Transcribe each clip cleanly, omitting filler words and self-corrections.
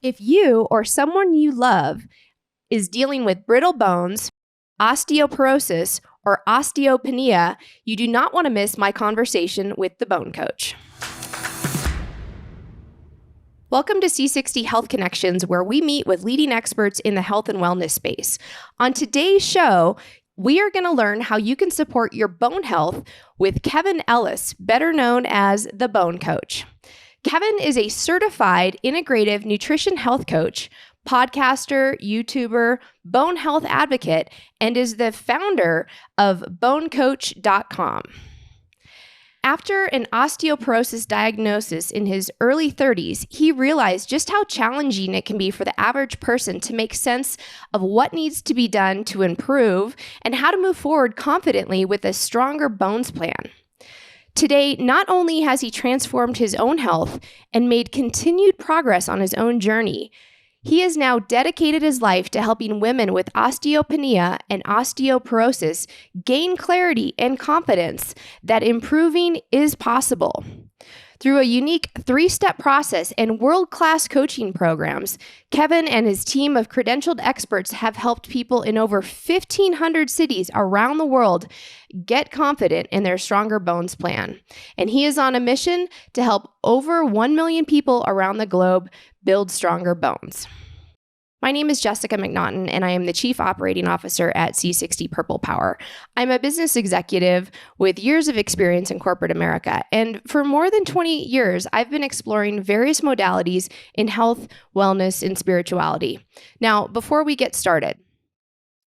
If you or someone you love is dealing with brittle bones, osteoporosis, or osteopenia, you do not want to miss my conversation with the Bone Coach. Welcome to C60 Health Connections, where we meet with leading experts in the health and wellness space. On today's show, we are going to learn how you can support your bone health with Kevin Ellis, better known as the Bone Coach. Kevin is a certified integrative nutrition health coach, podcaster, YouTuber, bone health advocate, and is the founder of bonecoach.com. After an osteoporosis diagnosis in his early 30s, he realized just how challenging it can be for the average person to make sense of what needs to be done to improve and how to move forward confidently with a stronger bones plan. Today, not only has he transformed his own health and made continued progress on his own journey, he has now dedicated his life to helping women with osteopenia and osteoporosis gain clarity and confidence that improving is possible. Through a unique 3-step process and world-class coaching programs, Kevin and his team of credentialed experts have helped people in over 1,500 cities around the world get confident in their Stronger Bones plan. And he is on a mission to help over 1 million people around the globe build stronger bones. My name is Jessica McNaughton, and I am the Chief Operating Officer at C60 Purple Power. I'm a business executive with years of experience in corporate America, and for more than 20 years, I've been exploring various modalities in health, wellness, and spirituality. Now, before we get started,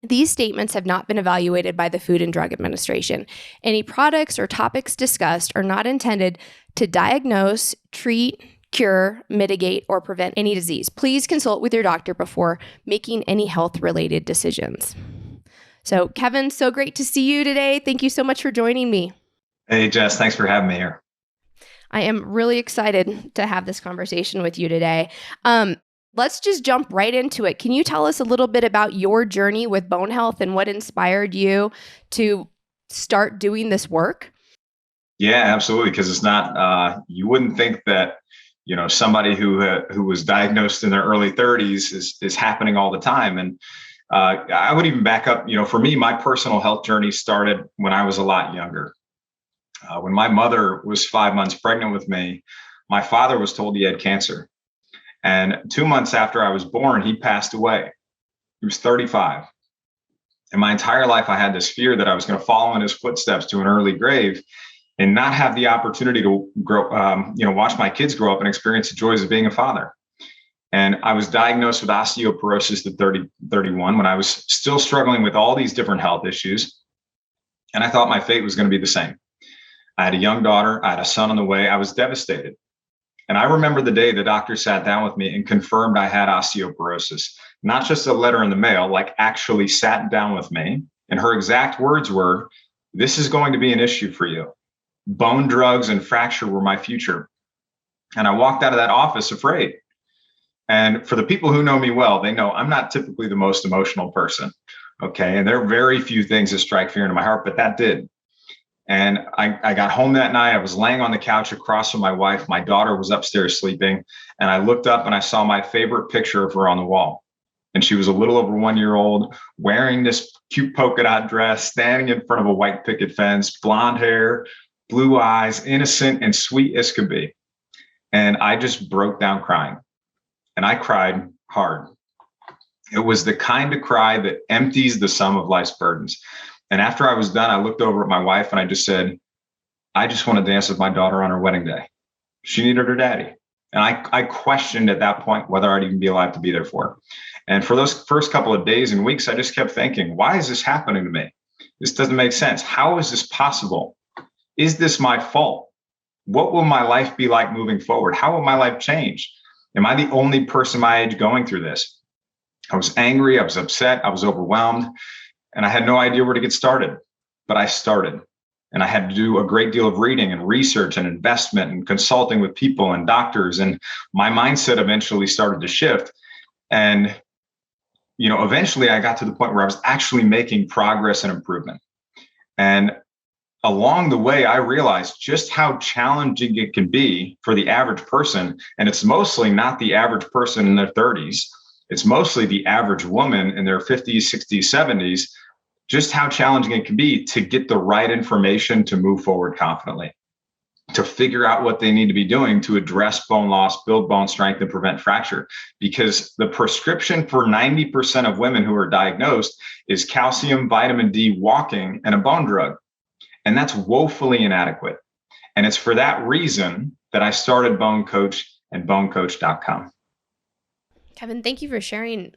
these statements have not been evaluated by the Food and Drug Administration. Any products or topics discussed are not intended to diagnose, treat, cure, mitigate, or prevent any disease. Please consult with your doctor before making any health-related decisions. So, Kevin, so great to see you today. Thank you so much for joining me. Hey, Jess, thanks for having me here. I am really excited to have this conversation with you today. Let's just jump right into it. Can you tell us a little bit about your journey with bone health and what inspired you to start doing this work? Yeah, absolutely. Because it's not, you wouldn't think that, somebody who was diagnosed in their early 30s is happening all the time. And I would even back up, for me, my personal health journey started when I was a lot younger. When my mother was 5 months pregnant with me, my father was told he had cancer. And 2 months after I was born, he passed away. He was 35. And my entire life, I had this fear that I was going to follow in his footsteps to an early grave and not have the opportunity to grow, watch my kids grow up and experience the joys of being a father. And I was diagnosed with osteoporosis at 31 when I was still struggling with all these different health issues. And I thought my fate was going to be the same. I had a young daughter. I had a son on the way. I was devastated. And I remember the day the doctor sat down with me and confirmed I had osteoporosis, not just a letter in the mail, like actually sat down with me. And her exact words were, "This is going to be an issue for you. Bone drugs and fracture were my future." And I walked out of that office afraid. And for the people who know me well, they know I'm not typically the most emotional person. Okay. And there are very few things that strike fear into my heart, but that did. And I got home that night. I was laying on the couch across from my wife. My daughter was upstairs sleeping. And I looked up and I saw my favorite picture of her on the wall. And she was a little over 1 year old, wearing this cute polka dot dress, standing in front of a white picket fence, blonde hair, blue eyes, innocent and sweet as could be. And I just broke down crying. And I cried hard. It was the kind of cry that empties the sum of life's burdens. And after I was done, I looked over at my wife and I just said, "I just want to dance with my daughter on her wedding day." She needed her daddy. And I questioned at that point whether I'd even be alive to be there for her. And for those first couple of days and weeks, I just kept thinking, why is this happening to me? This doesn't make sense. How is this possible? Is this my fault? What will my life be like moving forward? How will my life change? Am I the only person my age going through this? I was angry. I was upset. I was overwhelmed. And I had no idea where to get started, but I started. And I had to do a great deal of reading and research and investment and consulting with people and doctors. And my mindset eventually started to shift. And, eventually I got to the point where I was actually making progress and improvement. And along the way, I realized just how challenging it can be for the average person. And it's mostly not the average person in their 30s. It's mostly the average woman in their 50s, 60s, 70s, just how challenging it can be to get the right information to move forward confidently, to figure out what they need to be doing to address bone loss, build bone strength, and prevent fracture. Because the prescription for 90% of women who are diagnosed is calcium, vitamin D, walking, and a bone drug. And that's woefully inadequate. And it's for that reason that I started Bone Coach and bonecoach.com. Kevin, thank you for sharing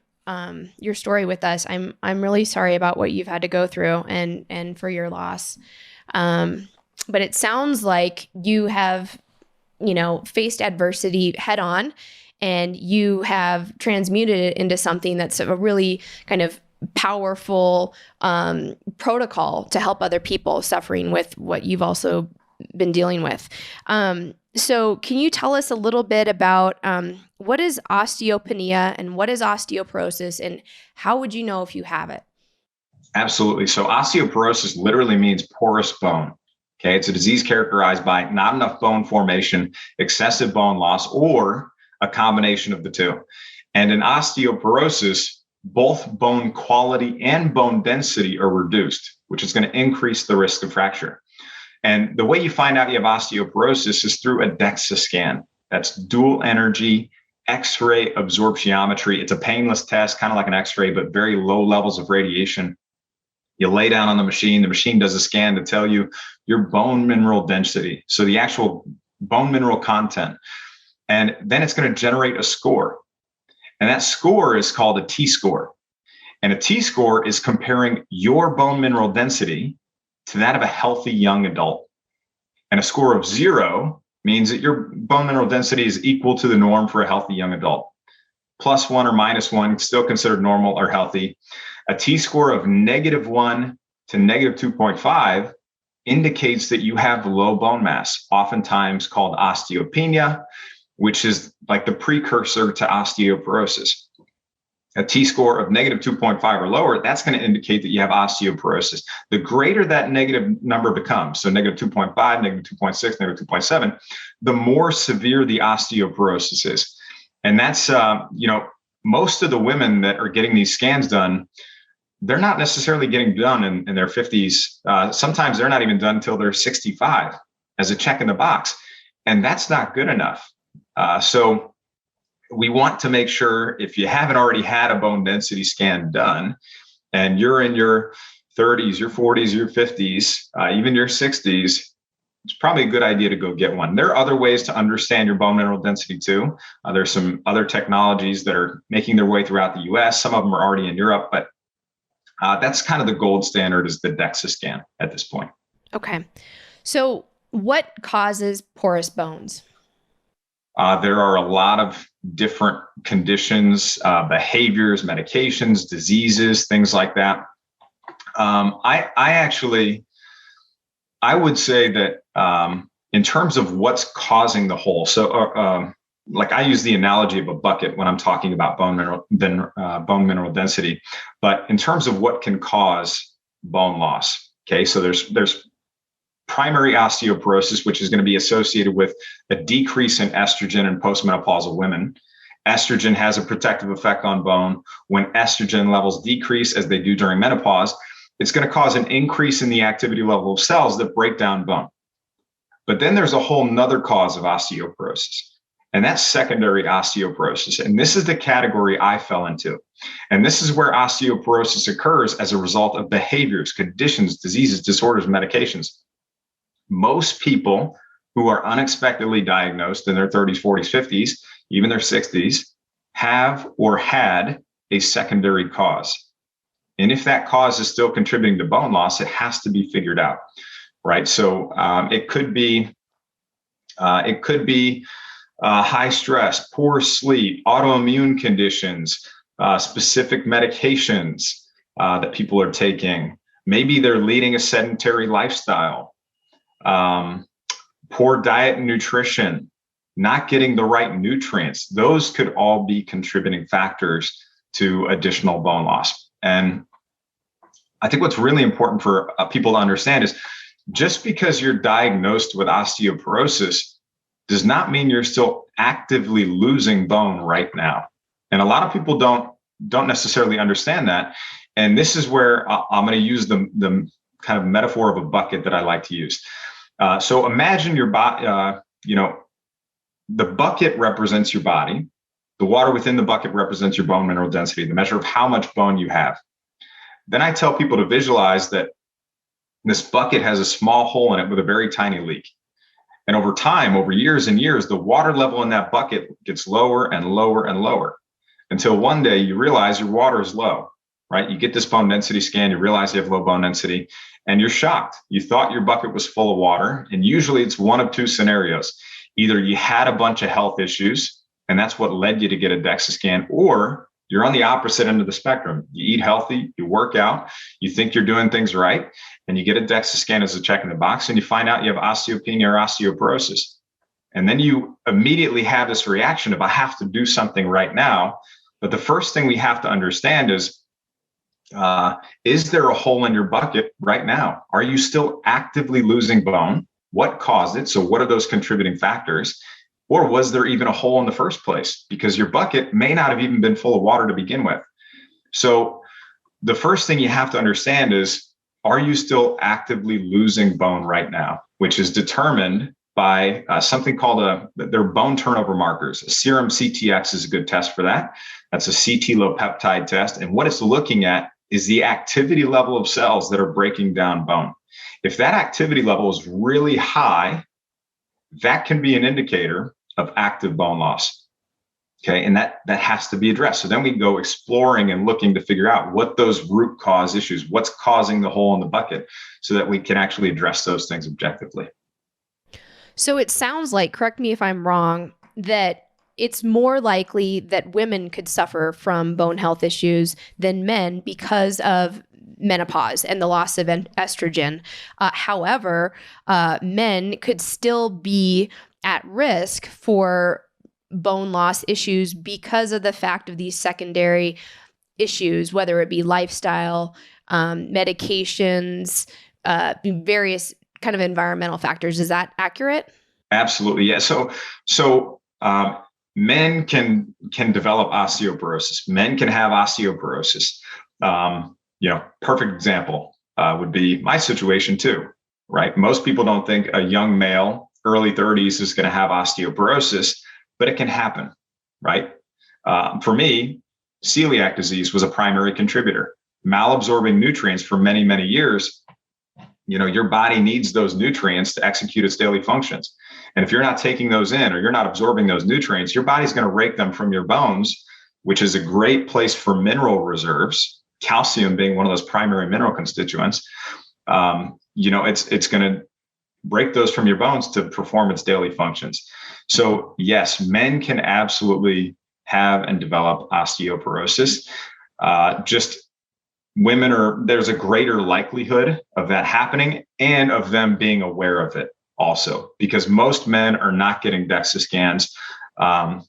your story with us. I'm really sorry about what you've had to go through and for your loss. But it sounds like you have, faced adversity head on, and you have transmuted it into something that's a really kind of powerful protocol to help other people suffering with what you've also been dealing with. So can you tell us a little bit about what is osteopenia and what is osteoporosis, and how would you know if you have it? Absolutely. So osteoporosis literally means porous bone. Okay. It's a disease characterized by not enough bone formation, excessive bone loss, or a combination of the two. And in osteoporosis, both bone quality and bone density are reduced, which is going to increase the risk of fracture. And the way you find out you have osteoporosis is through a DEXA scan. That's dual energy X-ray absorptiometry. It's a painless test, kind of like an X-ray, but very low levels of radiation. You lay down on the machine does a scan to tell you your bone mineral density, so the actual bone mineral content. And then it's going to generate a score. And that score is called a T-score. And a T-score is comparing your bone mineral density to that of a healthy young adult. And a score of 0 means that your bone mineral density is equal to the norm for a healthy young adult. +1 or -1, still considered normal or healthy. A T-score of -1 to -2.5 indicates that you have low bone mass, oftentimes called osteopenia, which is like the precursor to osteoporosis. A T-score of -2.5 or lower, that's going to indicate that you have osteoporosis. The greater that negative number becomes, so -2.5, -2.6, -2.7, the more severe the osteoporosis is. And that's, most of the women that are getting these scans done, they're not necessarily getting done in their 50s. Sometimes they're not even done until they're 65 as a check in the box. And that's not good enough. So we want to make sure, if you haven't already had a bone density scan done and you're in your 30s, your 40s, your 50s, even your 60s, it's probably a good idea to go get one. There are other ways to understand your bone mineral density too. There's some other technologies that are making their way throughout the US. Some of them are already in Europe, but that's kind of the gold standard, is the DEXA scan at this point. Okay. So what causes porous bones? There are a lot of different conditions, behaviors, medications, diseases, things like that. I would say that in terms of what's causing the hole, so like I use the analogy of a bucket when I'm talking about bone mineral density, but in terms of what can cause bone loss, okay, so there's primary osteoporosis, which is going to be associated with a decrease in estrogen in postmenopausal women. Estrogen has a protective effect on bone. When estrogen levels decrease, as they do during menopause, it's going to cause an increase in the activity level of cells that break down bone. But then there's a whole nother cause of osteoporosis, and that's secondary osteoporosis. And this is the category I fell into. And this is where osteoporosis occurs as a result of behaviors, conditions, diseases, disorders, medications. Most people who are unexpectedly diagnosed in their 30s, 40s, 50s, even their 60s, have or had a secondary cause. And if that cause is still contributing to bone loss, it has to be figured out, right? So it could be high stress, poor sleep, autoimmune conditions, specific medications that people are taking. Maybe they're leading a sedentary lifestyle, poor diet and nutrition, not getting the right nutrients. Those could all be contributing factors to additional bone loss. And I think what's really important for people to understand is just because you're diagnosed with osteoporosis does not mean you're still actively losing bone right now. And a lot of people don't necessarily understand that. And this is where I'm going to use the kind of metaphor of a bucket that I like to use. So imagine your body, the bucket represents your body. The water within the bucket represents your bone mineral density, the measure of how much bone you have. Then I tell people to visualize that this bucket has a small hole in it with a very tiny leak. And over time, over years and years, the water level in that bucket gets lower and lower and lower until one day you realize your water is low, right? You get this bone density scan, you realize you have low bone density, and you're shocked. You thought your bucket was full of water. And usually it's one of two scenarios. Either you had a bunch of health issues, and that's what led you to get a DEXA scan, or you're on the opposite end of the spectrum. You eat healthy, you work out, you think you're doing things right, and you get a DEXA scan as a check in the box, and you find out you have osteopenia or osteoporosis. And then you immediately have this reaction of, I have to do something right now. But the first thing we have to understand is there a hole in your bucket right now? Are you still actively losing bone? What caused it? So what are those contributing factors? Or was there even a hole in the first place? Because your bucket may not have even been full of water to begin with. So the first thing you have to understand is, are you still actively losing bone right now? Which is determined by something called their bone turnover markers. A serum CTX is a good test for that. That's a CT low peptide test. And what it's looking at is the activity level of cells that are breaking down bone. If that activity level is really high, that can be an indicator of active bone loss. Okay, and that has to be addressed. So then we go exploring and looking to figure out what those root cause issues, what's causing the hole in the bucket, so that we can actually address those things objectively. So it sounds like, correct me if I'm wrong, that it's more likely that women could suffer from bone health issues than men because of menopause and the loss of estrogen. However, men could still be at risk for bone loss issues because of the fact of these secondary issues, whether it be lifestyle, medications, various kind of environmental factors. Is that accurate? Absolutely. Yeah. So men can develop osteoporosis. Men can have osteoporosis. Perfect example would be my situation too, right? Most people don't think a young male, early 30s, is going to have osteoporosis, but it can happen, right? For me, celiac disease was a primary contributor. Malabsorbing nutrients for many, many years, your body needs those nutrients to execute its daily functions. And if you're not taking those in, or you're not absorbing those nutrients, your body's going to rake them from your bones, which is a great place for mineral reserves, calcium being one of those primary mineral constituents. It's going to break those from your bones to perform its daily functions. So yes, men can absolutely have and develop osteoporosis. There's a greater likelihood of that happening and of them being aware of it also, because most men are not getting DEXA scans. And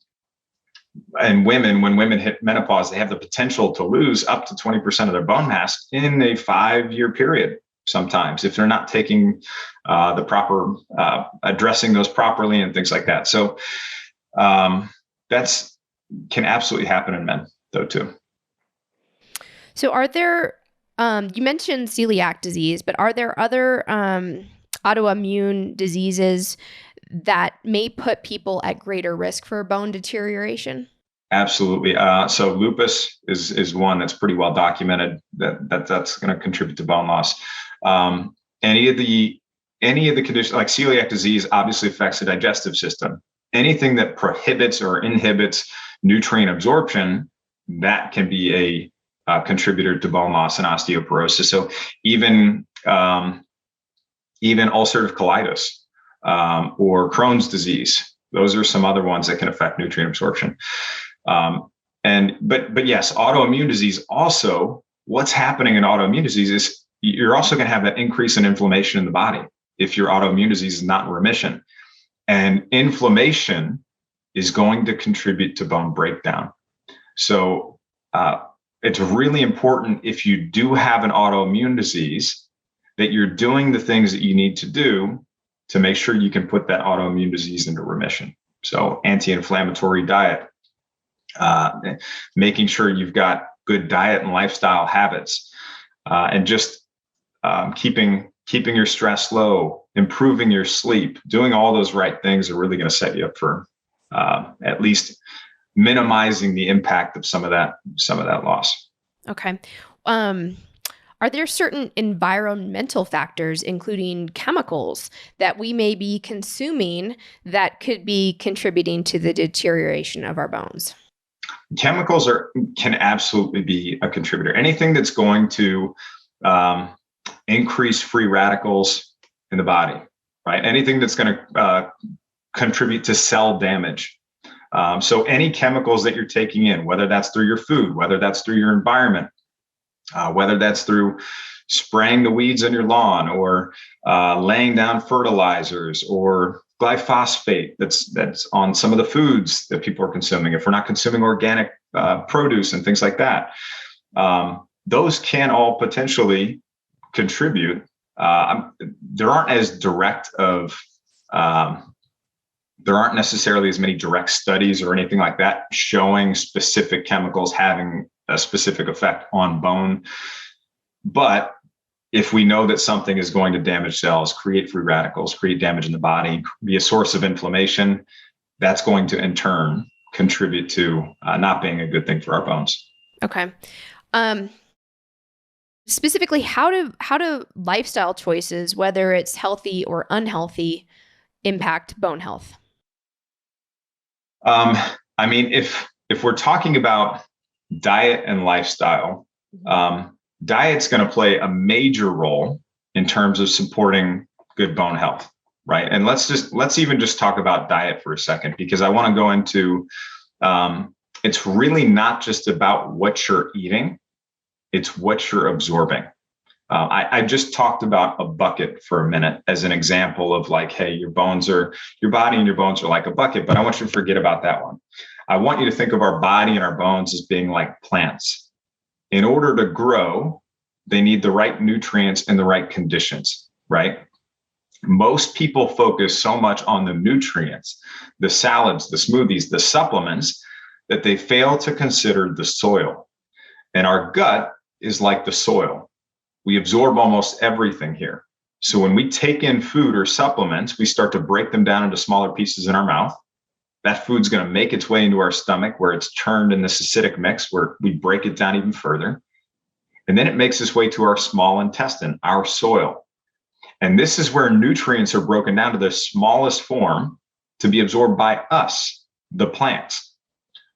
when women hit menopause, they have the potential to lose up to 20% of their bone mass in a 5-year period. Sometimes, if they're not taking the proper, addressing those properly and things like that. So that's can absolutely happen in men though too. So are there, you mentioned celiac disease, but are there other autoimmune diseases that may put people at greater risk for bone deterioration? Absolutely. So lupus is one that's pretty well documented that's going to contribute to bone loss. Any of the conditions like celiac disease obviously affects the digestive system. Anything that prohibits or inhibits nutrient absorption, that can be a contributor to bone loss and osteoporosis. So even ulcerative colitis or Crohn's disease, those are some other ones that can affect nutrient absorption. But yes, autoimmune disease also, what's happening in autoimmune disease is you're also going to have that increase in inflammation in the body if your autoimmune disease is not in remission. And inflammation is going to contribute to bone breakdown. So it's really important, if you do have an autoimmune disease, that you're doing the things that you need to do to make sure you can put that autoimmune disease into remission. So anti-inflammatory diet, making sure you've got good diet and lifestyle habits, and just keeping your stress low, improving your sleep, doing all those right things are really going to set you up for at least minimizing the impact of some of that loss. Okay. Are there certain environmental factors, including chemicals, that we may be consuming that could be contributing to the deterioration of our bones? Chemicals can absolutely be a contributor. Anything that's going to increase free radicals in the body, right? Anything that's going to contribute to cell damage. So any chemicals that you're taking in, whether that's through your food, whether that's through your environment, whether that's through spraying the weeds on your lawn, or laying down fertilizers, or glyphosate that's on some of the foods that people are consuming. If we're not consuming organic produce and things like that, those can all potentially contribute. There aren't necessarily as many direct studies or anything like that showing specific chemicals having a specific effect on bone. But if we know that something is going to damage cells, create free radicals, create damage in the body, be a source of inflammation, that's going to in turn contribute to not being a good thing for our bones. Okay. Specifically, how do lifestyle choices, whether it's healthy or unhealthy, impact bone health? I mean, if we're talking about diet and lifestyle, diet's going to play a major role in terms of supporting good bone health, right? And let's even just talk about diet for a second, because I want to go into it's really not just about what you're eating, it's what you're absorbing. I just talked about a bucket for a minute as an example of like, hey, your body and your bones are like a bucket, but I want you to forget about that one. I want you to think of our body and our bones as being like plants. In order to grow, they need the right nutrients and the right conditions, right? Most people focus so much on the nutrients, the salads, the smoothies, the supplements, that they fail to consider the soil. And our gut is like the soil. We absorb almost everything here. So when we take in food or supplements, we start to break them down into smaller pieces in our mouth. That food's going to make its way into our stomach, where it's churned in this acidic mix, where we break it down even further. And then it makes its way to our small intestine, our soil. And this is where nutrients are broken down to the smallest form to be absorbed by us, the plants.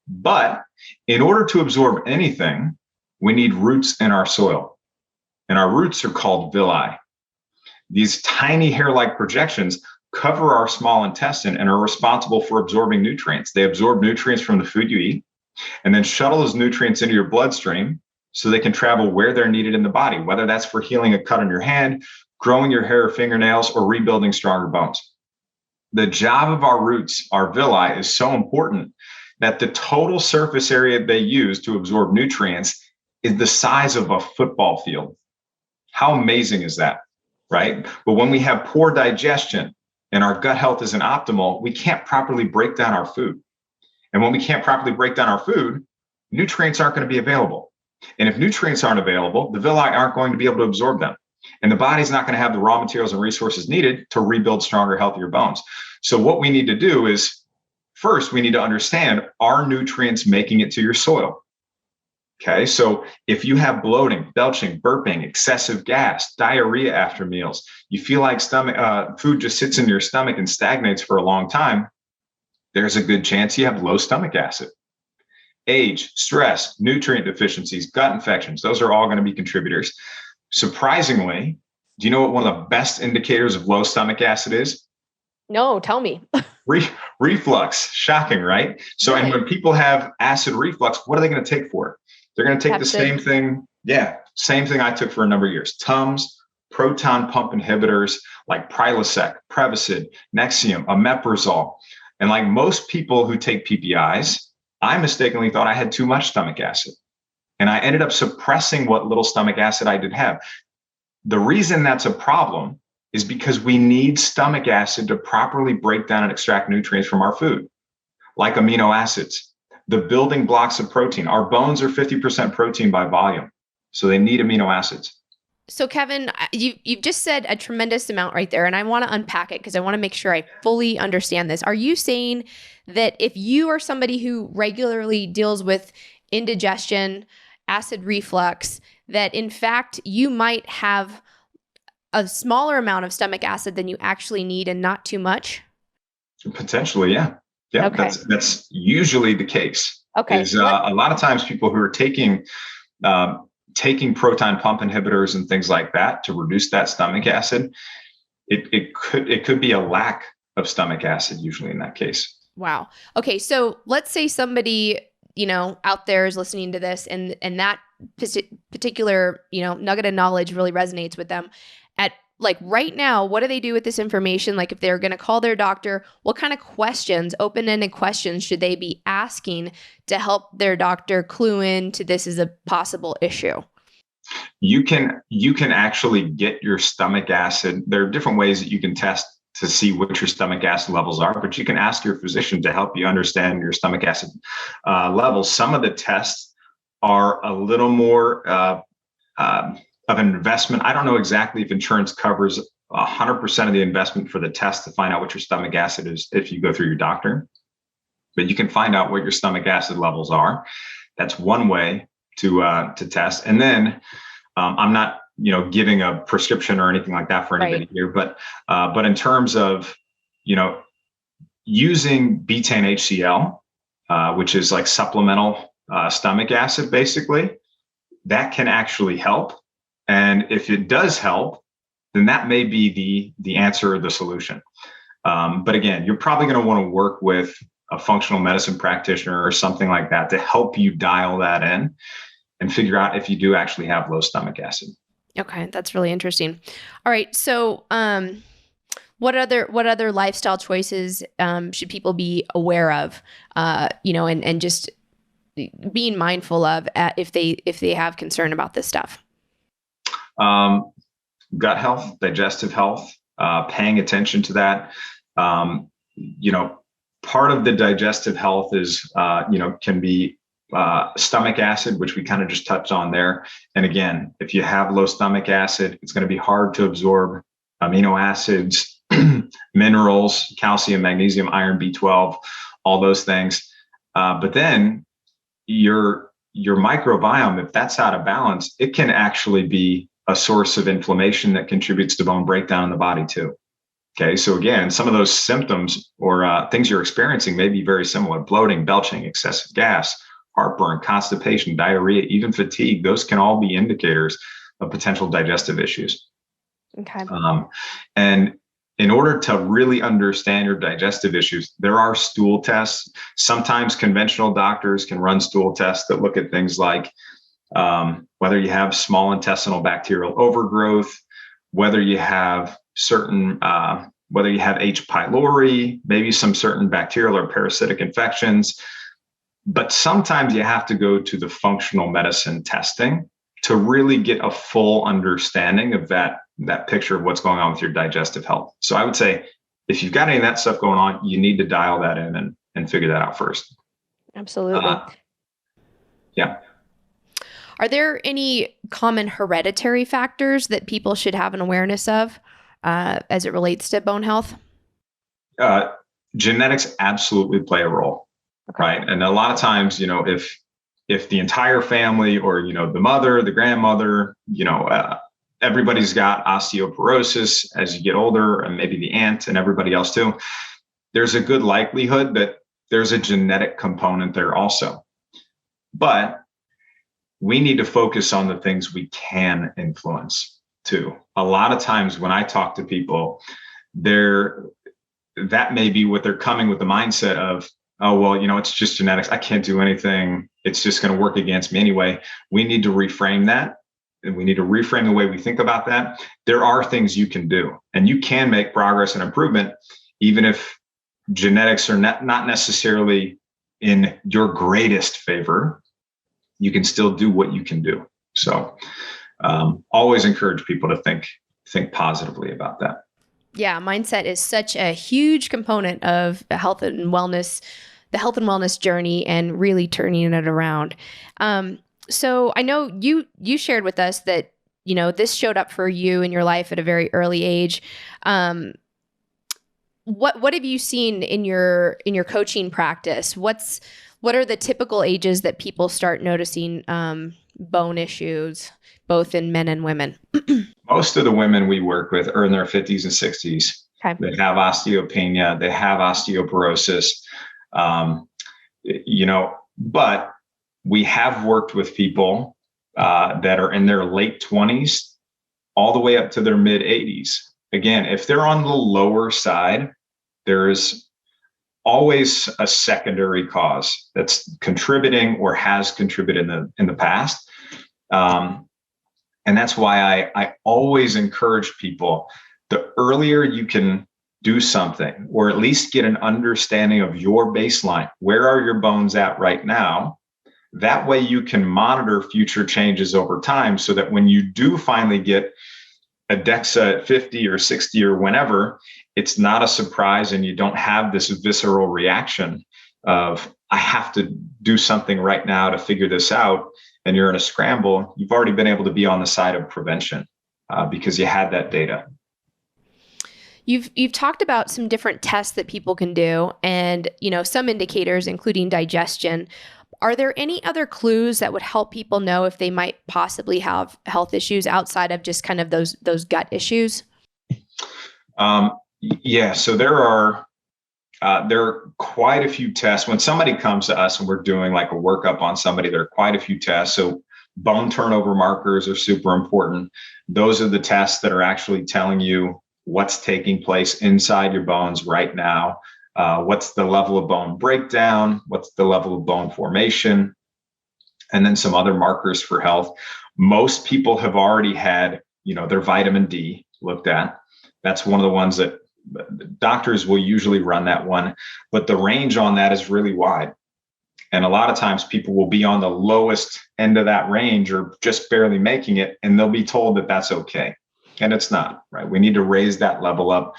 But in order to absorb anything, we need roots in our soil. And our roots are called villi. These tiny hair-like projections cover our small intestine and are responsible for absorbing nutrients. They absorb nutrients from the food you eat and then shuttle those nutrients into your bloodstream so they can travel where they're needed in the body, whether that's for healing a cut on your hand, growing your hair or fingernails, or rebuilding stronger bones. The job of our roots, our villi, is so important that the total surface area they use to absorb nutrients is the size of a football field. How amazing is that, right? But when we have poor digestion and our gut health isn't optimal, we can't properly break down our food. And when we can't properly break down our food, nutrients aren't going to be available. And if nutrients aren't available, the villi aren't going to be able to absorb them. And the body's not going to have the raw materials and resources needed to rebuild stronger, healthier bones. So what we need to do is, first, we need to understand, are nutrients making it to your soil? Okay, so if you have bloating, belching, burping, excessive gas, diarrhea after meals, you feel like food just sits in your stomach and stagnates for a long time, there's a good chance you have low stomach acid. Age, stress, nutrient deficiencies, gut infections, those are all going to be contributors. Surprisingly, do you know what one of the best indicators of low stomach acid is? No, tell me. Reflux. Shocking, right? So, and when people have acid reflux, what are they going to take for it? They're going to take the same thing. Yeah, same thing I took for a number of years. Tums, proton pump inhibitors like Prilosec, Prevacid, Nexium, Omeprazole. And like most people who take PPIs, I mistakenly thought I had too much stomach acid. And I ended up suppressing what little stomach acid I did have. the reason that's a problem is because we need stomach acid to properly break down and extract nutrients from our food, like amino acids, the building blocks of protein. Our bones are 50% protein by volume, so they need amino acids. So Kevin, you've just said a tremendous amount right there, and I want to unpack it because I want to make sure I fully understand this. Are you saying that if you are somebody who regularly deals with indigestion, acid reflux, that in fact you might have a smaller amount of stomach acid than you actually need and not too much? Potentially, yeah. Yeah, Okay. That's usually the case. Okay. Is a lot of times people who are taking proton pump inhibitors and things like that to reduce that stomach acid, it could be a lack of stomach acid usually in that case. Wow. Okay, so let's say somebody, out there is listening to this and that particular, nugget of knowledge really resonates with them. At like right now, what do they do with this information? Like if they're going to call their doctor, what kind of questions, open-ended questions should they be asking to help their doctor clue in to this as a possible issue? You can actually get your stomach acid. There are different ways that you can test to see what your stomach acid levels are, but you can ask your physician to help you understand your stomach acid levels. Some of the tests are a little more of an investment. I don't know exactly if insurance covers 100% of the investment for the test to find out what your stomach acid is if you go through your doctor, but you can find out what your stomach acid levels are. That's one way to test. And then I'm not, giving a prescription or anything like that for anybody here, but in terms of, using betaine HCl, which is like supplemental stomach acid, basically, that can actually help. And if it does help, then that may be the answer or the solution. But again, you're probably going to want to work with a functional medicine practitioner or something like that to help you dial that in and figure out if you do actually have low stomach acid. Okay, that's really interesting. All right, so what other lifestyle choices should people be aware of? And just being mindful of if they have concern about this stuff. Gut health, digestive health, paying attention to that. Part of the digestive health is, can be stomach acid, which we kind of just touched on there. And again, if you have low stomach acid, it's going to be hard to absorb amino acids, minerals, calcium, magnesium, iron, B12, all those things. But then your microbiome, if that's out of balance, it can actually be a source of inflammation that contributes to bone breakdown in the body too. Okay, so again, some of those symptoms or things you're experiencing may be very similar: bloating, belching, excessive gas, heartburn, constipation, diarrhea, even fatigue. Those can all be indicators of potential digestive issues. Okay. And in order to really understand your digestive issues, there are stool tests. Sometimes conventional doctors can run stool tests that look at things like whether you have small intestinal bacterial overgrowth, whether you have whether you have H. pylori, maybe some certain bacterial or parasitic infections. But sometimes you have to go to the functional medicine testing to really get a full understanding of that picture of what's going on with your digestive health. So I would say if you've got any of that stuff going on, you need to dial that in and figure that out first. Absolutely. Yeah. Are there any common hereditary factors that people should have an awareness of as it relates to bone health? Genetics absolutely play a role, right? And a lot of times, if the entire family or, the mother, the grandmother, everybody's got osteoporosis as you get older, and maybe the aunt and everybody else too, there's a good likelihood that there's a genetic component there also. But we need to focus on the things we can influence too. A lot of times when I talk to people, that may be what they're coming with, the mindset of, oh, well, it's just genetics. I can't do anything. It's just going to work against me anyway. We need to reframe that. And we need to reframe the way we think about that. There are things you can do, and you can make progress and improvement, even if genetics are not necessarily in your greatest favor. You can still do what you can do. So always encourage people to think positively about that. Yeah, mindset is such a huge component of the health and wellness journey, and really turning it around. So I know you shared with us that, this showed up for you in your life at a very early age. What have you seen in your coaching practice? What are the typical ages that people start noticing bone issues, both in men and women? Most of the women we work with are in their 50s and 60s. Okay. They have osteopenia, they have osteoporosis, but we have worked with people that are in their late 20s all the way up to their mid 80s. Again, if they're on the lower side, there's always a secondary cause that's contributing or has contributed in the past. And that's why I always encourage people, the earlier you can do something, or at least get an understanding of your baseline, where are your bones at right now? That way you can monitor future changes over time, so that when you do finally get a DEXA at 50 or 60 or whenever, it's not a surprise and you don't have this visceral reaction of, I have to do something right now to figure this out. And you're in a scramble. You've already been able to be on the side of prevention because you had that data. You've talked about some different tests that people can do, and some indicators, including digestion. Are there any other clues that would help people know if they might possibly have health issues outside of just kind of those gut issues? Yeah. So there are quite a few tests. When somebody comes to us and we're doing like a workup on somebody, there are quite a few tests. So bone turnover markers are super important. Those are the tests that are actually telling you what's taking place inside your bones right now. What's the level of bone breakdown? What's the level of bone formation? And then some other markers for health. Most people have already had, their vitamin D looked at. That's one of the ones that doctors will usually run that one, but the range on that is really wide. And a lot of times people will be on the lowest end of that range or just barely making it, and they'll be told that that's okay. And it's not, right? We need to raise that level up.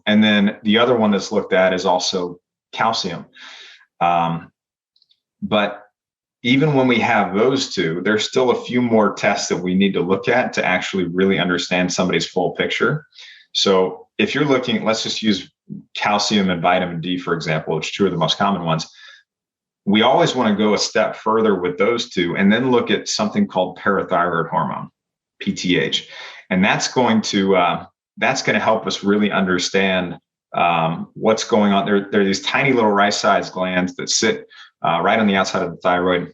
And then the other one that's looked at is also calcium. But even when we have those two, there's still a few more tests that we need to look at to actually really understand somebody's full picture. So if you're looking, let's just use calcium and vitamin D, for example, which are two of the most common ones. We always want to go a step further with those two and then look at something called parathyroid hormone, PTH. And that's going to help us really understand what's going on. There are these tiny little rice-sized glands that sit right on the outside of the thyroid,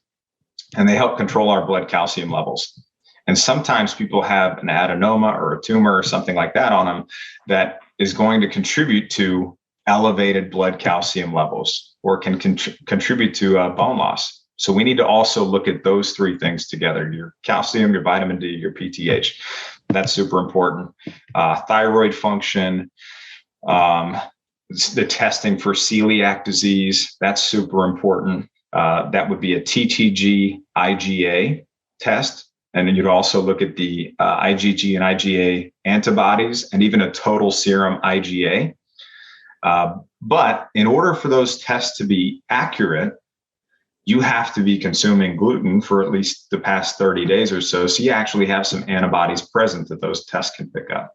and they help control our blood calcium levels. And sometimes people have an adenoma or a tumor or something like that on them that is going to contribute to elevated blood calcium levels, or can contribute to bone loss. So we need to also look at those three things together: your calcium, your vitamin D, your PTH. That's super important. Thyroid function, the testing for celiac disease, that's super important. That would be a TTG IgA test. And then you'd also look at the IgG and IgA antibodies, and even a total serum IgA. But in order for those tests to be accurate, you have to be consuming gluten for at least the past 30 days or so. So you actually have some antibodies present that those tests can pick up.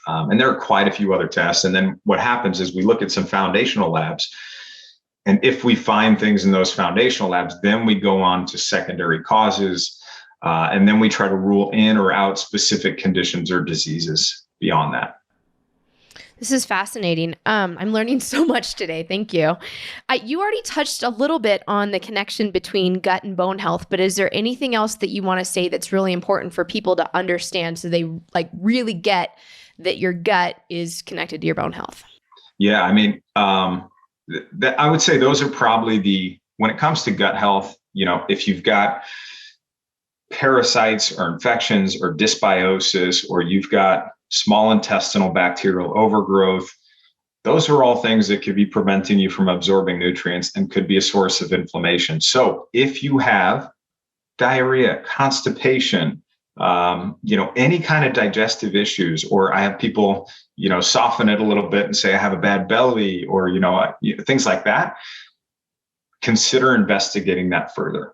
And there are quite a few other tests. And then what happens is we look at some foundational labs. And if we find things in those foundational labs, then we go on to secondary causes. And then we try to rule in or out specific conditions or diseases beyond that. This is fascinating. I'm learning so much today. Thank you. You already touched a little bit on the connection between gut and bone health, but is there anything else that you want to say that's really important for people to understand, so they really get that your gut is connected to your bone health? Yeah, I mean, I would say those are probably when it comes to gut health, if you've got parasites or infections or dysbiosis, or you've got small intestinal bacterial overgrowth, those are all things that could be preventing you from absorbing nutrients and could be a source of inflammation. So if you have diarrhea, constipation, any kind of digestive issues, or I have people, soften it a little bit and say I have a bad belly, or, things like that, consider investigating that further,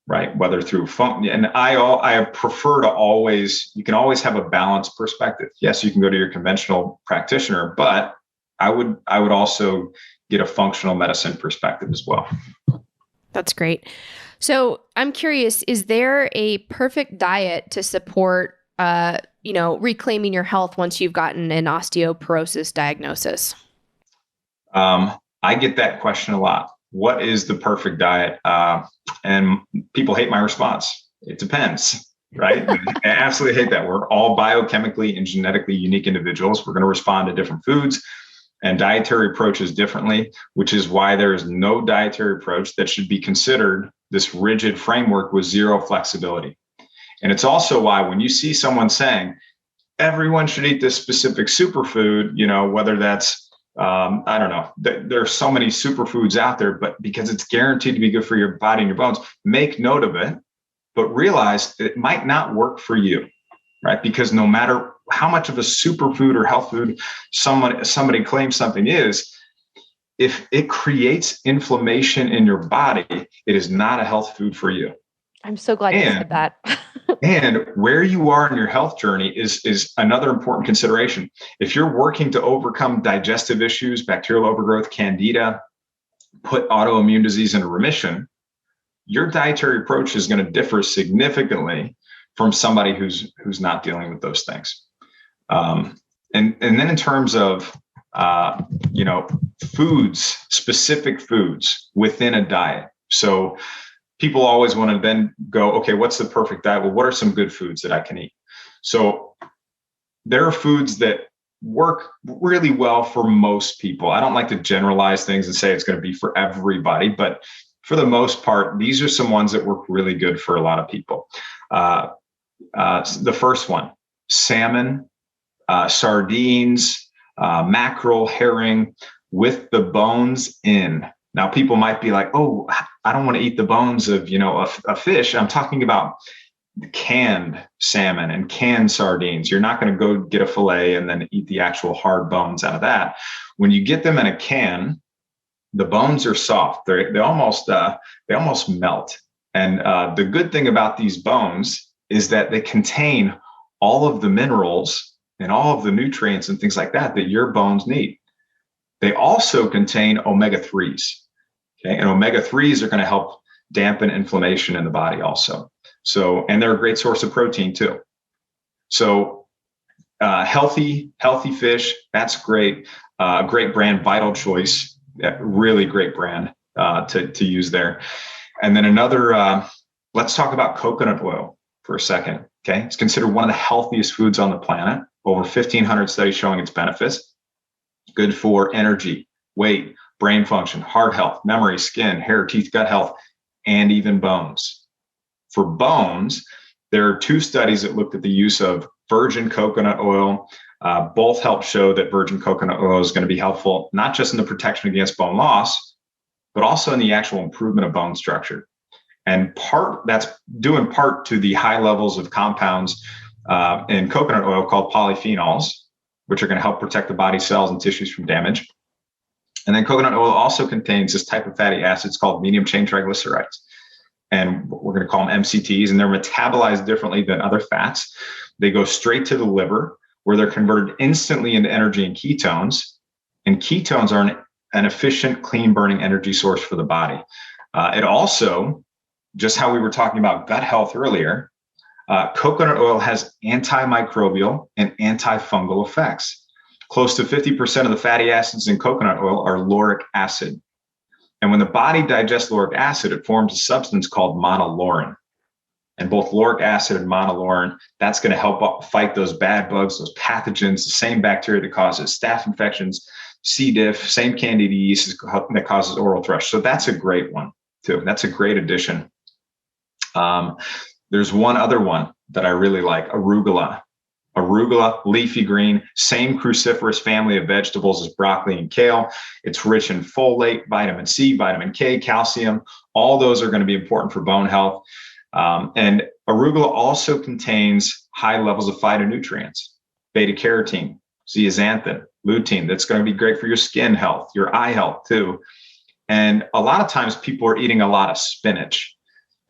right? Whether through and I prefer to you can always have a balanced perspective. Yes, you can go to your conventional practitioner, but I would also get a functional medicine perspective as well. That's great. So I'm curious, is there a perfect diet to support, reclaiming your health once you've gotten an osteoporosis diagnosis? I get that question a lot. What is the perfect diet? And people hate my response. It depends, right? I absolutely hate that. We're all biochemically and genetically unique individuals. We're going to respond to different foods and dietary approaches differently, which is why there is no dietary approach that should be considered this rigid framework with zero flexibility. And it's also why when you see someone saying everyone should eat this specific superfood, whether that's I don't know, there's so many superfoods out there, but because it's guaranteed to be good for your body and your bones, make note of it, but realize it might not work for you, right? Because no matter how much of a superfood or health food somebody claims something is, if it creates inflammation in your body, it is not a health food for you. I'm so glad you said that. And where you are in your health journey is another important consideration. If you're working to overcome digestive issues, bacterial overgrowth, candida, put autoimmune disease into remission, your dietary approach is going to differ significantly from somebody who's not dealing with those things. And then in terms of foods, specific foods within a diet. So people always want to then go, okay, what's the perfect diet? Well, what are some good foods that I can eat? So there are foods that work really well for most people. I don't like to generalize things and say it's going to be for everybody, but for the most part, these are some ones that work really good for a lot of people. The first one, salmon, sardines, mackerel, herring with the bones in. Now, people might be like, oh, I don't want to eat the bones of, a fish. I'm talking about canned salmon and canned sardines. You're not going to go get a fillet and then eat the actual hard bones out of that. When you get them in a can, the bones are soft. They almost melt. And the good thing about these bones is that they contain all of the minerals and all of the nutrients and things like that your bones need. They also contain omega-3s. Okay, and omega-3s are going to help dampen inflammation in the body also. So, and they're a great source of protein too. So, healthy fish, that's great. Great brand, Vital Choice, really great brand to use there. And then another, let's talk about coconut oil for a second. Okay, it's considered one of the healthiest foods on the planet. Over 1,500 studies showing its benefits. Good for energy, weight, brain function, heart health, memory, skin, hair, teeth, gut health, and even bones. For bones, there are 2 studies that looked at the use of virgin coconut oil. Both help show that virgin coconut oil is going to be helpful, not just in the protection against bone loss, but also in the actual improvement of bone structure. And that's due in part to the high levels of compounds in coconut oil called polyphenols, which are going to help protect the body cells and tissues from damage. And then coconut oil also contains this type of fatty acids called medium chain triglycerides. And we're going to call them MCTs, and they're metabolized differently than other fats. They go straight to the liver, where they're converted instantly into energy and ketones. And ketones are an efficient, clean burning energy source for the body. It also, just how we were talking about gut health earlier, coconut oil has antimicrobial and antifungal effects. Close to 50% of the fatty acids in coconut oil are lauric acid. And when the body digests lauric acid, it forms a substance called monolaurin. And both lauric acid and monolaurin, that's going to help fight those bad bugs, those pathogens, the same bacteria that causes staph infections, C. diff, same candida yeast that causes oral thrush. So that's a great one too. That's a great addition. There's one other one that I really like, arugula. Arugula, leafy green, same cruciferous family of vegetables as broccoli and kale. It's rich in folate, vitamin C, vitamin K, calcium. All those are going to be important for bone health. And arugula also contains high levels of phytonutrients, beta carotene, zeaxanthin, lutein. That's going to be great for your skin health, your eye health too. And a lot of times people are eating a lot of spinach.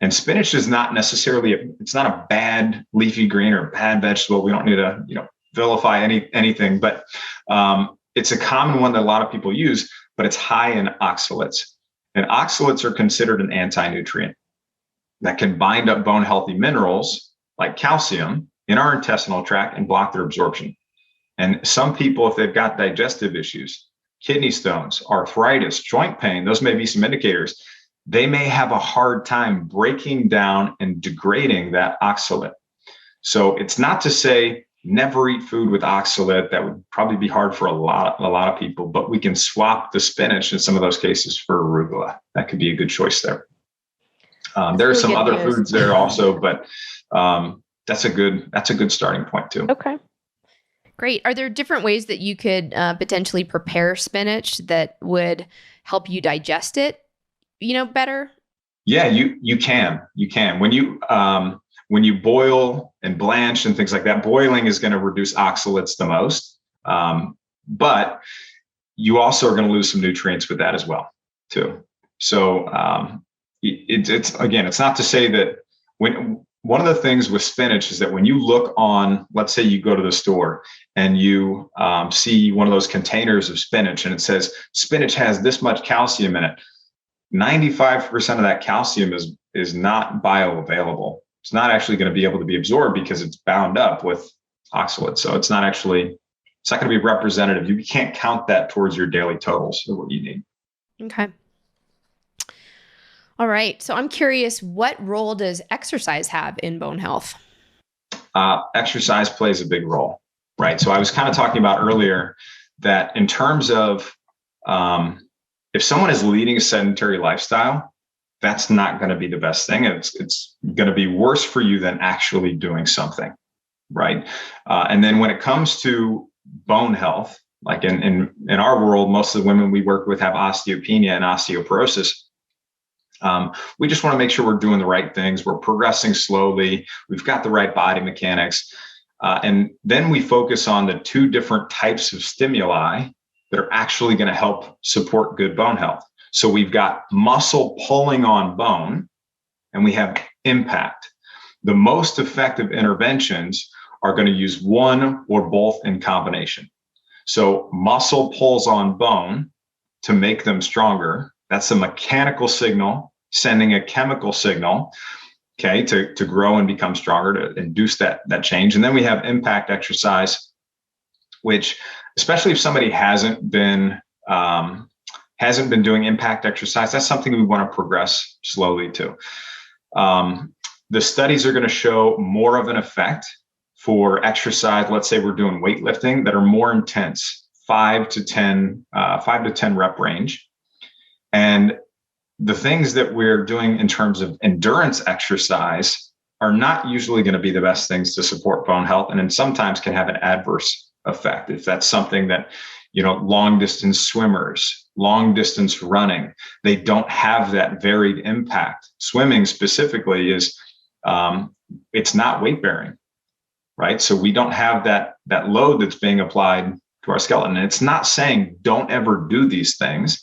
And spinach is not necessarily, it's not a bad leafy green or a bad vegetable. We don't need to, vilify anything, but it's a common one that a lot of people use, but it's high in oxalates. And oxalates are considered an anti-nutrient that can bind up bone healthy minerals like calcium in our intestinal tract and block their absorption. And some people, if they've got digestive issues, kidney stones, arthritis, joint pain, those may be some indicators. They may have a hard time breaking down and degrading that oxalate. So it's not to say never eat food with oxalate. That would probably be hard for a lot of people, but we can swap the spinach in some of those cases for arugula. That could be a good choice there. There are some other foods there also, but that's a good starting point too. Okay. Great. Are there different ways that you could potentially prepare spinach that would help you digest it, better? Yeah, you can. When you boil and blanch and things like that, boiling is going to reduce oxalates the most. But you also are going to lose some nutrients with that as well, too. So it's not to say that one of the things with spinach is that when you look on, let's say you go to the store and you see one of those containers of spinach and it says spinach has this much calcium in it. 95% of that calcium is not bioavailable. It's not actually going to be able to be absorbed because it's bound up with oxalates. So it's not going to be representative. You can't count that towards your daily totals of what you need. Okay. All right. So I'm curious, what role does exercise have in bone health? Exercise plays a big role, right? So I was kind of talking about earlier that in terms of if someone is leading a sedentary lifestyle, that's not going to be the best thing. It's going to be worse for you than actually doing something, right? And then when it comes to bone health, like in our world, most of the women we work with have osteopenia and osteoporosis. We just want to make sure we're doing the right things. We're progressing slowly. We've got the right body mechanics. And then we focus on the two different types of stimuli that are actually going to help support good bone health. So we've got muscle pulling on bone, and we have impact. The most effective interventions are going to use one or both in combination. So muscle pulls on bone to make them stronger. That's a mechanical signal sending a chemical signal, okay, to grow and become stronger, to induce that change. And then we have impact exercise, which, especially if somebody hasn't been doing impact exercise, that's something we want to progress slowly to. The studies are going to show more of an effect for exercise. Let's say we're doing weightlifting that are more intense, 5 to 10 rep range. And the things that we're doing in terms of endurance exercise are not usually going to be the best things to support bone health, and then sometimes can have an adverse effect. If that's something that, long distance swimmers, long distance running, they don't have that varied impact. Swimming specifically is, it's not weight bearing, right? So we don't have that load that's being applied to our skeleton. And it's not saying don't ever do these things.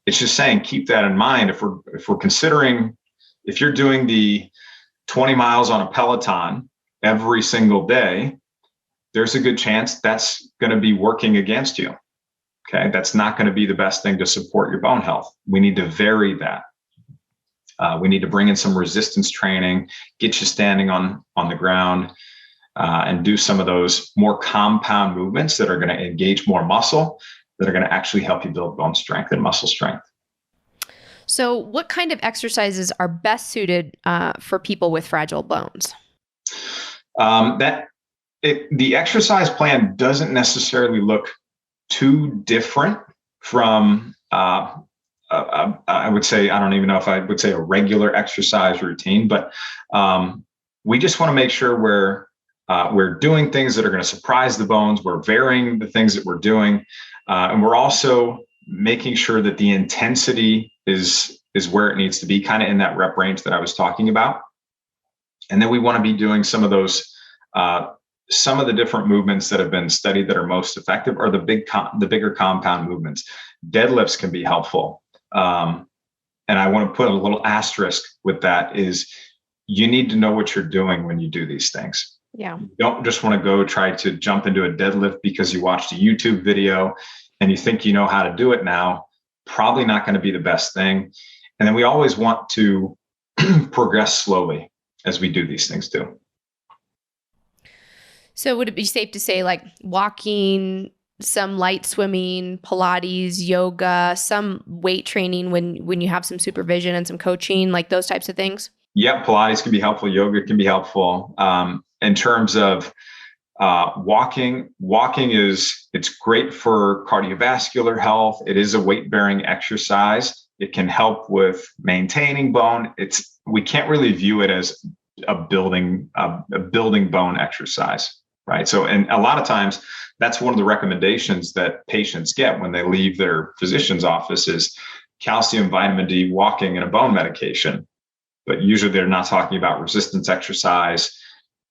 It's just saying keep that in mind. If we're considering, if you're doing the 20 miles on a Peloton every single day, there's a good chance that's going to be working against you. Okay, that's not going to be the best thing to support your bone health. We need to vary that. We need to bring in some resistance training, get you standing on the ground, and do some of those more compound movements that are going to engage more muscle, that are going to actually help you build bone strength and muscle strength. So what kind of exercises are best suited for people with fragile bones? The exercise plan doesn't necessarily look too different from, I would say, I don't even know if I would say a regular exercise routine, but we just want to make sure we're doing things that are going to surprise the bones. We're varying the things that we're doing. And we're also making sure that the intensity is where it needs to be, kind of in that rep range that I was talking about. And then we want to be doing some of those, some of the different movements that have been studied that are most effective are the bigger compound movements. Deadlifts can be helpful. And I want to put a little asterisk with that is you need to know what you're doing when you do these things. Yeah. You don't just want to go try to jump into a deadlift because you watched a YouTube video and you think you know how to do it now. Probably not going to be the best thing. And then we always want to progress slowly as we do these things too. So would it be safe to say like walking, some light swimming, Pilates, yoga, some weight training when you have some supervision and some coaching, like those types of things? Yep, Pilates can be helpful. Yoga can be helpful. In terms of walking it's great for cardiovascular health. It is a weight-bearing exercise. It can help with maintaining bone. We can't really view it as a building bone exercise, right? So, and a lot of times that's one of the recommendations that patients get when they leave their physician's office is calcium, vitamin D, walking, and a bone medication. But usually they're not talking about resistance exercise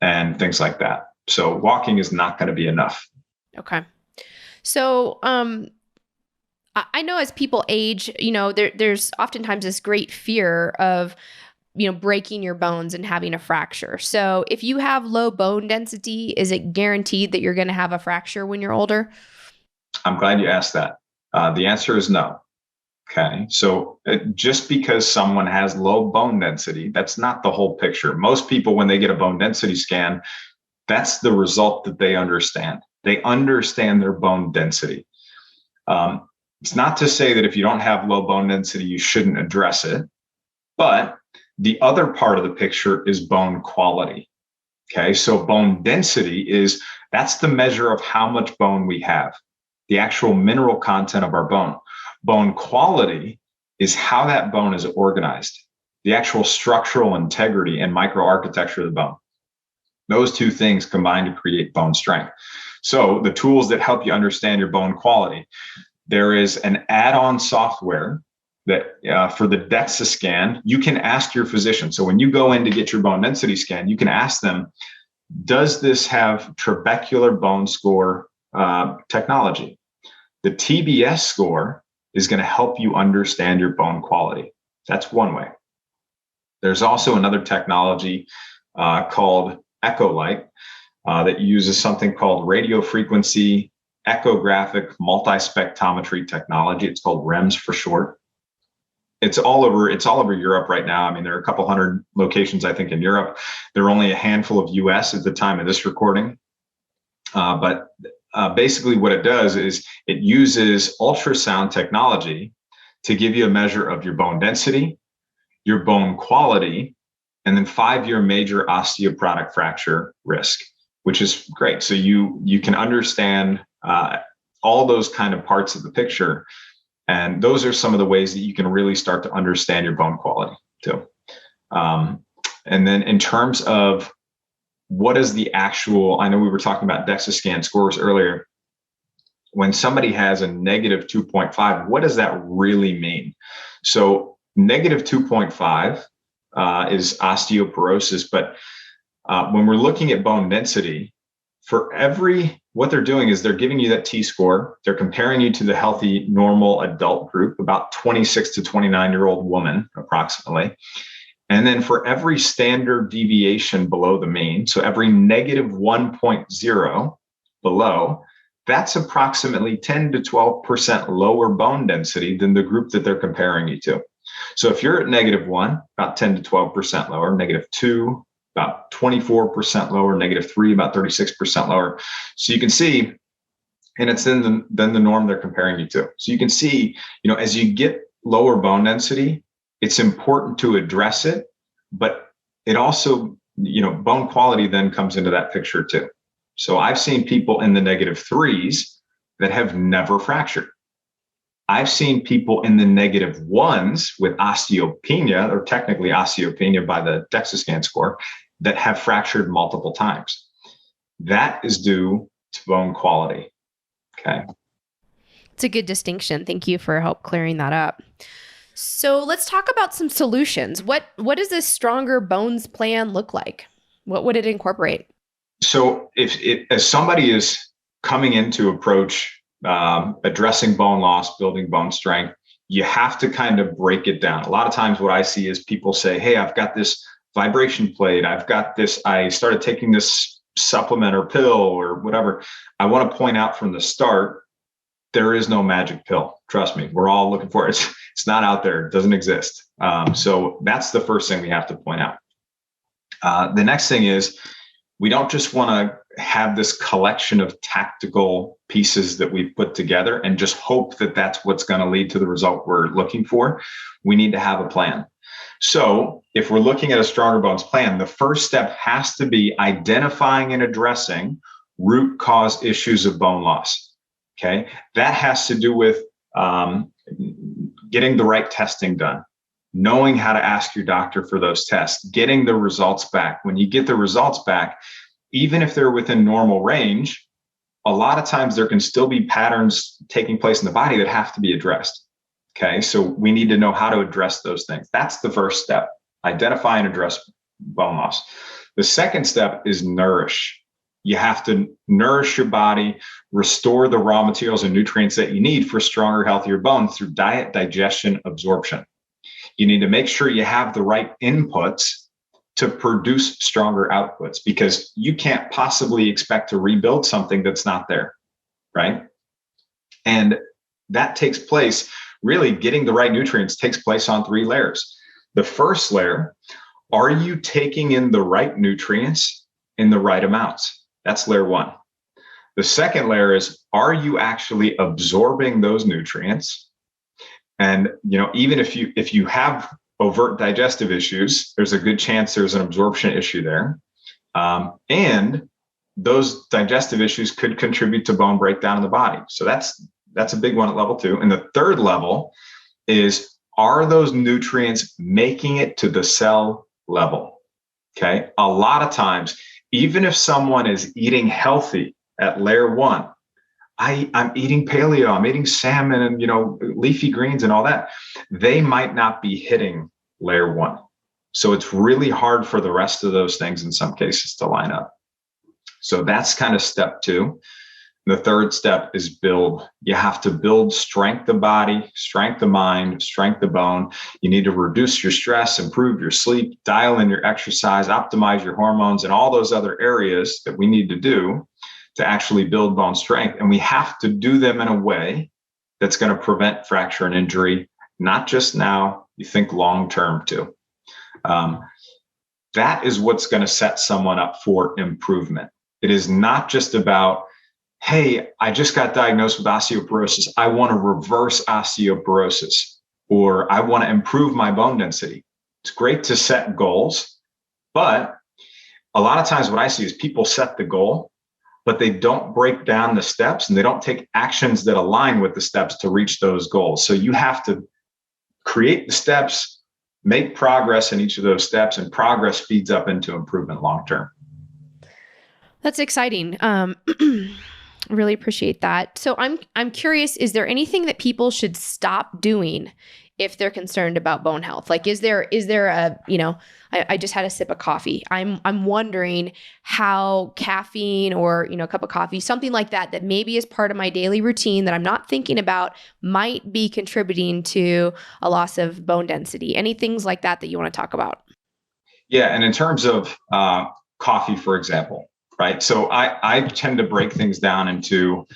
and things like that. So walking is not going to be enough. Okay. So, I know as people age, there's oftentimes this great fear of, breaking your bones and having a fracture. So if you have low bone density, is it guaranteed that you're going to have a fracture when you're older? I'm glad you asked that. The answer is no. Okay. So just because someone has low bone density, that's not the whole picture. Most people, when they get a bone density scan, that's the result that they understand. They understand their bone density. It's not to say that if you don't have low bone density, you shouldn't address it. But the other part of the picture is bone quality. Okay. So bone density that's the measure of how much bone we have, the actual mineral content of our bone. Bone quality is how that bone is organized, the actual structural integrity and microarchitecture of the bone. Those two things combine to create bone strength. So the tools that help you understand your bone quality, there is an add-on software that for the DEXA scan, you can ask your physician. So when you go in to get your bone density scan, you can ask them, does this have trabecular bone score technology? The TBS score is going to help you understand your bone quality. That's one way. There's also another technology called EchoLight that uses something called radio frequency echographic multispectrometry technology. It's called REMS for short. It's all over Europe right now. I mean, there are a couple hundred locations, I think, in Europe. There are only a handful of US at the time of this recording. But basically what it does is it uses ultrasound technology to give you a measure of your bone density, your bone quality, and then 5-year major osteoporotic fracture risk, which is great. So you can understand all those kind of parts of the picture. And those are some of the ways that you can really start to understand your bone quality too. And then in terms of what is the actual, I know we were talking about DEXA scan scores earlier. When somebody has a negative 2.5, what does that really mean? So negative 2.5 is osteoporosis. But when we're looking at bone density, what they're doing is they're giving you that T-score. They're comparing you to the healthy, normal adult group, about 26 to 29-year-old woman, approximately. And then for every standard deviation below the mean, so every negative 1.0 below, that's approximately 10 to 12% lower bone density than the group that they're comparing you to. So if you're at negative 1, about 10 to 12% lower, negative 2, about 24% lower, negative 3, about 36% lower. So you can see, and it's then the norm they're comparing you to. So you can see, as you get lower bone density, it's important to address it, but it also, bone quality then comes into that picture too. So I've seen people in the negative 3s that have never fractured. I've seen people in the negative 1s with osteopenia, or technically osteopenia by the DEXA scan score, that have fractured multiple times. That is due to bone quality. Okay. It's a good distinction. Thank you for help clearing that up. So let's talk about some solutions. What does this stronger bones plan look like? What would it incorporate? So as somebody is coming in to approach addressing bone loss, building bone strength, you have to kind of break it down. A lot of times what I see is people say, hey, I've got this vibration plate. I've got this, I started taking this supplement or pill or whatever. I want to point out from the start, there is no magic pill. Trust me, we're all looking for it. It's not out there. It doesn't exist. So that's the first thing we have to point out. The next thing is, we don't just want to have this collection of tactical pieces that we've put together and just hope that that's what's going to lead to the result we're looking for. We need to have a plan. So if we're looking at a Stronger Bones plan, the first step has to be identifying and addressing root cause issues of bone loss. Okay, that has to do with getting the right testing done, knowing how to ask your doctor for those tests, getting the results back. When you get the results back, even if they're within normal range, a lot of times there can still be patterns taking place in the body that have to be addressed. Okay, so we need to know how to address those things. That's the first step, identify and address bone loss. The second step is nourish. You have to nourish your body, restore the raw materials and nutrients that you need for stronger, healthier bone through diet, digestion, absorption. You need to make sure you have the right inputs to produce stronger outputs, because you can't possibly expect to rebuild something that's not there, right? And that takes place, really getting the right nutrients takes place on 3 layers. The first layer, are you taking in the right nutrients in the right amounts? That's layer 1. The second layer is, are you actually absorbing those nutrients? And even if you have overt digestive issues, there's a good chance there's an absorption issue there. And those digestive issues could contribute to bone breakdown in the body. So that's a big one at level 2. And the third level is, are those nutrients making it to the cell level? Okay. A lot of times, even if someone is eating healthy at layer 1, I'm eating paleo, I'm eating salmon and leafy greens and all that, they might not be hitting layer 1. So it's really hard for the rest of those things in some cases to line up. So that's kind of step 2. The third step is build. You have to build strength of body, strength of mind, strength of bone. You need to reduce your stress, improve your sleep, dial in your exercise, optimize your hormones, and all those other areas that we need to do to actually build bone strength. And we have to do them in a way that's going to prevent fracture and injury, not just now, you think long-term too. That is what's going to set someone up for improvement. It is not just about, hey, I just got diagnosed with osteoporosis. I want to reverse osteoporosis, or I want to improve my bone density. It's great to set goals, but a lot of times what I see is people set the goal, but they don't break down the steps and they don't take actions that align with the steps to reach those goals. So you have to create the steps, make progress in each of those steps, and progress feeds up into improvement long-term. That's exciting. Really appreciate that. So I'm curious, is there anything that people should stop doing if they're concerned about bone health? Like, is there a, I just had a sip of coffee. I'm wondering how caffeine or, a cup of coffee, something like that maybe is part of my daily routine that I'm not thinking about might be contributing to a loss of bone density. Any things like that you want to talk about? Yeah. And in terms of coffee, for example, right? So I tend to break things down into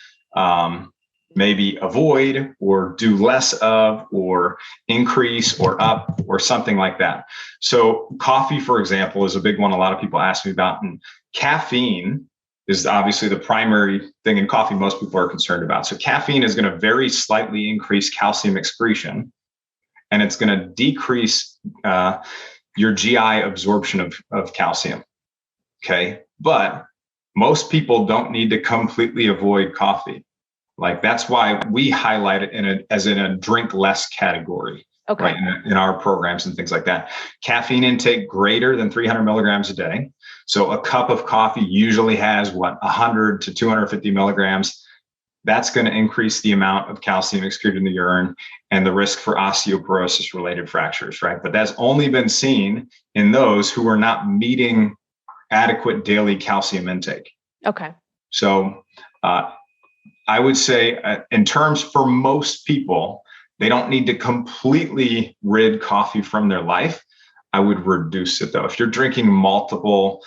maybe avoid or do less of or increase or up or something like that. So coffee, for example, is a big one a lot of people ask me about. And caffeine is obviously the primary thing in coffee most people are concerned about. So caffeine is going to very slightly increase calcium excretion, and it's going to decrease your GI absorption of calcium. Okay. But most people don't need to completely avoid coffee. Like, that's why we highlight it as in a drink less category, okay, right? In our programs and things like that. Caffeine intake greater than 300 milligrams a day. So a cup of coffee usually has 100 to 250 milligrams. that's going to increase the amount of calcium excreted in the urine and the risk for osteoporosis related fractures, right? But that's only been seen in those who are not meeting adequate daily calcium intake. Okay. So I would say in terms for most people, they don't need to completely rid coffee from their life. I would reduce it though. If you're drinking multiple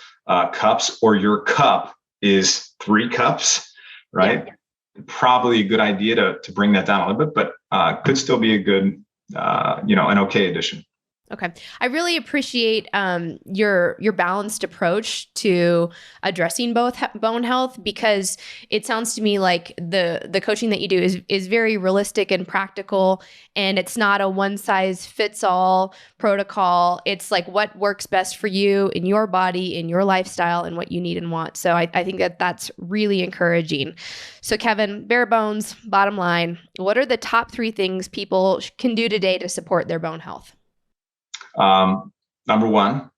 cups, or your cup is 3 cups, right? Yeah. Probably a good idea to bring that down a little bit, but could still be a good, an okay addition. Okay. I really appreciate your balanced approach to addressing both bone health, because it sounds to me like the coaching that you do is very realistic and practical, and it's not a one size fits all protocol. It's like what works best for you in your body, in your lifestyle, and what you need and want. So I think that's really encouraging. So Kevin, bare bones, bottom line, what are the top 3 things people can do today to support their bone health? Number 1,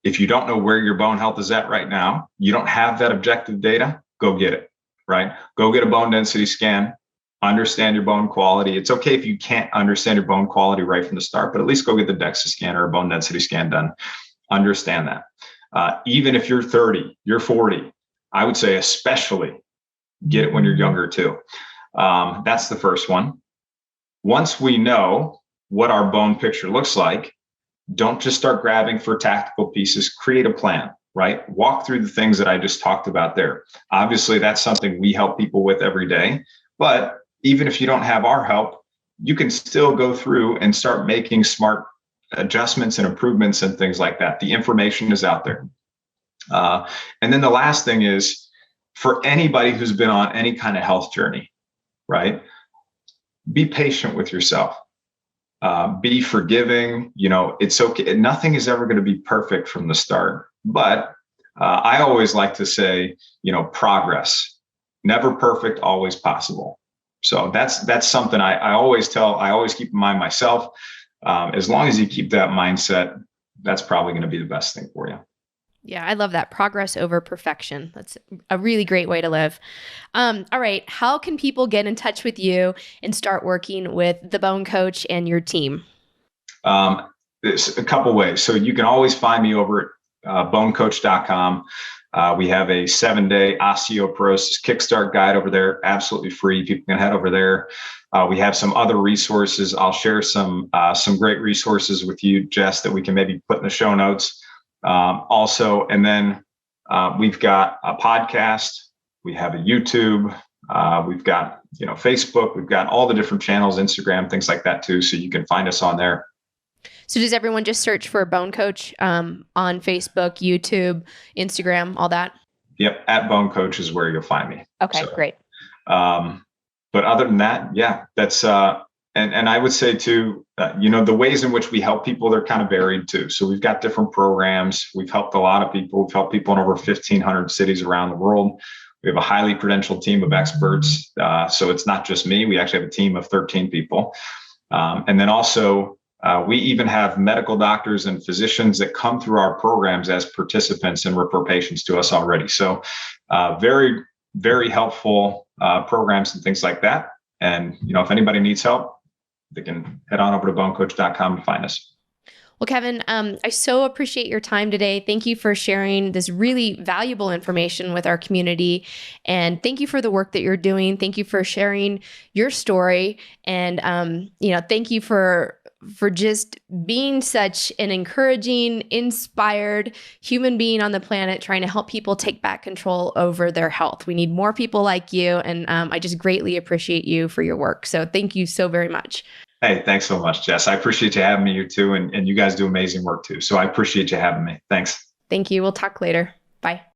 if you don't know where your bone health is at right now, you don't have that objective data, go get it, right? Go get a bone density scan, understand your bone quality. It's okay if you can't understand your bone quality right from the start, but at least go get the DEXA scan or a bone density scan done. Understand that. Even if you're 30, you're 40, I would say especially get it when you're younger too. That's the first one. Once we know what our bone picture looks like, don't just start grabbing for tactical pieces, create a plan, right? Walk through the things that I just talked about there. Obviously, that's something we help people with every day. But even if you don't have our help, you can still go through and start making smart adjustments and improvements and things like that. The information is out there. And then the last thing is, for anybody who's been on any kind of health journey, right? Be patient with yourself. Be forgiving. It's okay. Nothing is ever going to be perfect from the start. But I always like to say, progress, never perfect, always possible. So that's something I always keep in mind myself. As long as you keep that mindset, that's probably going to be the best thing for you. Yeah, I love that. Progress over perfection. That's a really great way to live. All right. How can people get in touch with you and start working with the Bone Coach and your team? There's a couple ways. So you can always find me over at bonecoach.com. We have a 7-day osteoporosis kickstart guide over there, absolutely free. People can head over there. We have some other resources. I'll share some great resources with you, Jess, that we can maybe put in the show notes. Also, and then we've got a podcast, we have a YouTube, we've got Facebook, we've got all the different channels, Instagram, things like that too. So you can find us on there. So does everyone just search for Bone Coach on Facebook, YouTube, Instagram, all that? Yep, at Bone Coach is where you'll find me. Okay, great. But other than that, yeah, that's and I would say too, the ways in which we help people, they're kind of varied too. So we've got different programs. We've helped a lot of people. We've helped people in over 1,500 cities around the world. We have a highly credentialed team of experts. So it's not just me. We actually have a team of 13 people. And then also, we even have medical doctors and physicians that come through our programs as participants and refer patients to us already. So very, very helpful programs and things like that. And, if anybody needs help, they can head on over to bonecoach.com to find us. Well, Kevin, I so appreciate your time today. Thank you for sharing this really valuable information with our community. And thank you for the work that you're doing. Thank you for sharing your story. And, thank you for just being such an encouraging, inspired human being on the planet, trying to help people take back control over their health. We need more people like you. And I just greatly appreciate you for your work. So thank you so very much. Hey, thanks so much, Jess. I appreciate you having me here too. And you guys do amazing work too. So I appreciate you having me. Thanks. Thank you. We'll talk later. Bye.